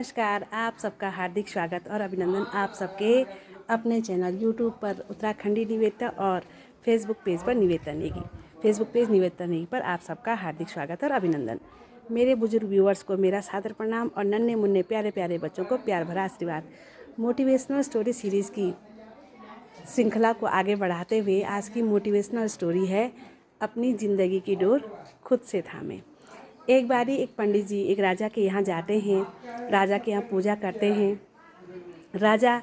नमस्कार, आप सबका हार्दिक स्वागत और अभिनंदन आप सबके अपने चैनल यूट्यूब पर उत्तराखंडी निवेदिता और फेसबुक पेज पर निवेदिता नेगी। फेसबुक पेज निवेदिता नेगी पर आप सबका हार्दिक स्वागत और अभिनंदन। मेरे बुजुर्ग व्यूअर्स को मेरा सादर प्रणाम और नन्हे मुन्ने प्यारे प्यारे बच्चों को प्यार भरा आशीर्वाद। मोटिवेशनल स्टोरी सीरीज़ की श्रृंखला को आगे बढ़ाते हुए आज की मोटिवेशनल स्टोरी है अपनी ज़िंदगी की डोर खुद से थामे। एक बारी एक पंडित जी एक राजा के यहाँ जाते हैं। राजा के यहाँ पूजा करते हैं। राजा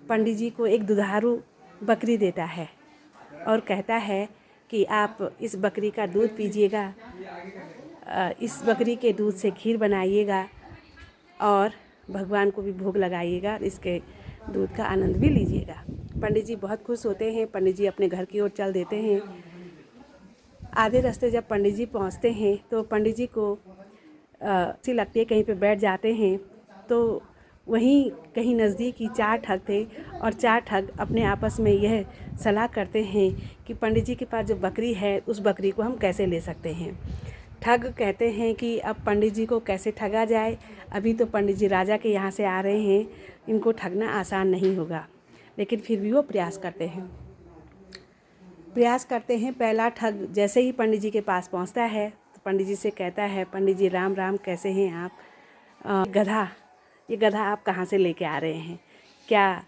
पंडित जी को एक दुधारू बकरी देता है और कहता है कि आप इस बकरी का दूध पीजिएगा, इस बकरी के दूध से खीर बनाइएगा और भगवान को भी भोग लगाइएगा, इसके दूध का आनंद भी लीजिएगा। पंडित जी बहुत खुश होते हैं। पंडित जी अपने घर की ओर चल देते हैं। आधे रास्ते जब पंडित जी पहुंचते हैं तो पंडित जी को अच्छी लगती है, कहीं पे बैठ जाते हैं। तो वहीं कहीं नज़दीक ही 4 ठग थे और 4 ठग अपने आपस में यह सलाह करते हैं कि पंडित जी के पास जो बकरी है उस बकरी को हम कैसे ले सकते हैं। ठग कहते हैं कि अब पंडित जी को कैसे ठगा जाए। अभी तो पंडित जी राजा के यहाँ से आ रहे हैं, इनको ठगना आसान नहीं होगा। लेकिन फिर भी वो प्रयास करते हैं। पहला ठग जैसे ही पंडित जी के पास पहुंचता है तो पंडित जी से कहता है, पंडित जी राम राम, कैसे हैं आप? ये गधा आप कहाँ से लेके आ रहे हैं? क्या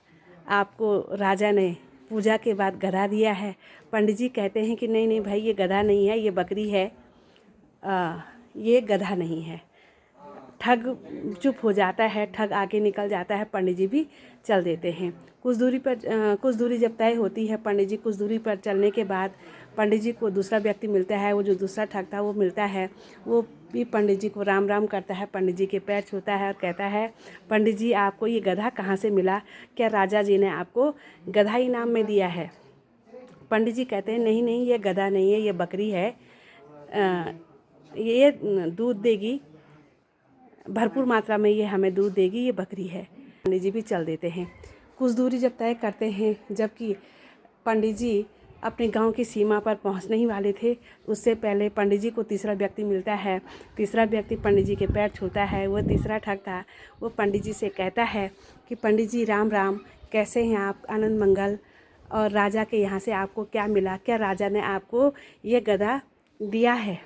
आपको राजा ने पूजा के बाद गधा दिया है? पंडित जी कहते हैं कि नहीं नहीं भाई, ये गधा नहीं है, ये बकरी है, ये गधा नहीं है। ठग चुप हो जाता है, ठग आगे निकल जाता है। पंडित जी भी चल देते हैं। कुछ दूरी जब तय होती है, पंडित जी कुछ दूरी पर चलने के बाद पंडित जी को दूसरा व्यक्ति मिलता है। वो जो दूसरा ठग था वो मिलता है। वो भी पंडित जी को राम राम करता है, पंडित जी के पैर छूता है और कहता है, पंडित जी आपको ये गधा कहाँ से मिला? क्या राजा जी ने आपको गधा इनाम में दिया है? पंडित जी कहते हैं नहीं नहीं, ये गधा नहीं है, ये बकरी है, ये दूध देगी, भरपूर मात्रा में ये हमें दूध देगी, ये बकरी है। पंडित जी भी चल देते हैं। कुछ दूरी जब तय करते हैं, जबकि पंडित जी अपने गांव की सीमा पर पहुंचने ही वाले थे, उससे पहले पंडित जी को तीसरा व्यक्ति मिलता है। तीसरा व्यक्ति पंडित जी के पैर छूता है। वो तीसरा ठग था। वो पंडित जी से कहता है कि पंडित जी राम राम, कैसे हैं आप? आनंद मंगल। और राजा के यहाँ से आपको क्या मिला? क्या राजा ने आपको ये गधा दिया है?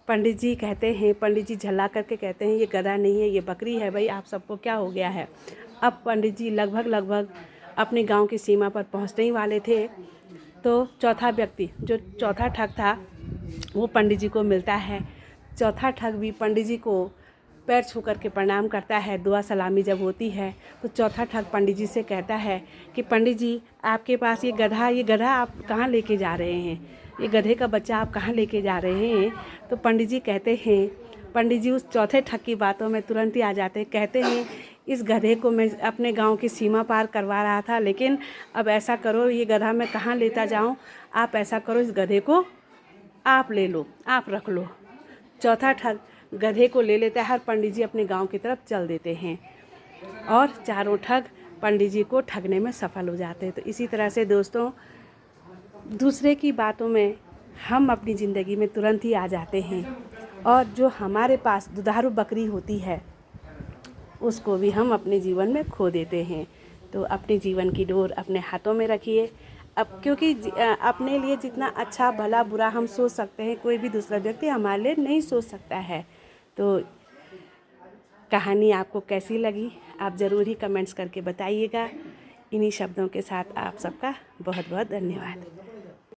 पंडित जी कहते हैं, पंडित जी झल्ला करके कहते हैं, ये गधा नहीं है, ये बकरी है। भाई आप सबको क्या हो गया है? अब पंडित जी लगभग अपने गांव की सीमा पर पहुंचने ही वाले थे। तो चौथा व्यक्ति, जो चौथा ठग था, वो पंडित जी को मिलता है। चौथा ठग भी पंडित जी को पैर छू करके प्रणाम करता है। दुआ सलामी जब होती है तो चौथा ठग पंडित जी से कहता है कि पंडित जी आपके पास ये गधा आप कहाँ लेके जा रहे हैं? ये गधे का बच्चा आप कहाँ लेके जा रहे हैं? तो पंडित जी कहते हैं, पंडित जी उस चौथे ठग की बातों में तुरंत ही आ जाते हैं। कहते हैं, इस गधे को मैं अपने गांव की सीमा पार करवा रहा था, लेकिन अब ऐसा करो, ये गधा मैं कहाँ लेता जाऊं? आप ऐसा करो, इस गधे को आप ले लो, आप रख लो। चौथा ठग गधे को ले लेता है और पंडित जी अपने गांव की तरफ चल देते हैं और चारों ठग पंडित जी को ठगने में सफल हो जाते हैं। तो इसी तरह से दोस्तों, दूसरे की बातों में हम अपनी ज़िंदगी में तुरंत ही आ जाते हैं और जो हमारे पास दुधारू बकरी होती है उसको भी हम अपने जीवन में खो देते हैं। तो अपने जीवन की डोर अपने हाथों में रखिए। अब क्योंकि अपने लिए जितना अच्छा भला बुरा हम सोच सकते हैं, कोई भी दूसरा व्यक्ति हमारे लिए नहीं सोच सकता है। तो कहानी आपको कैसी लगी आप ज़रूर ही कमेंट्स करके बताइएगा। इन्हीं शब्दों के साथ आप सबका बहुत बहुत धन्यवाद।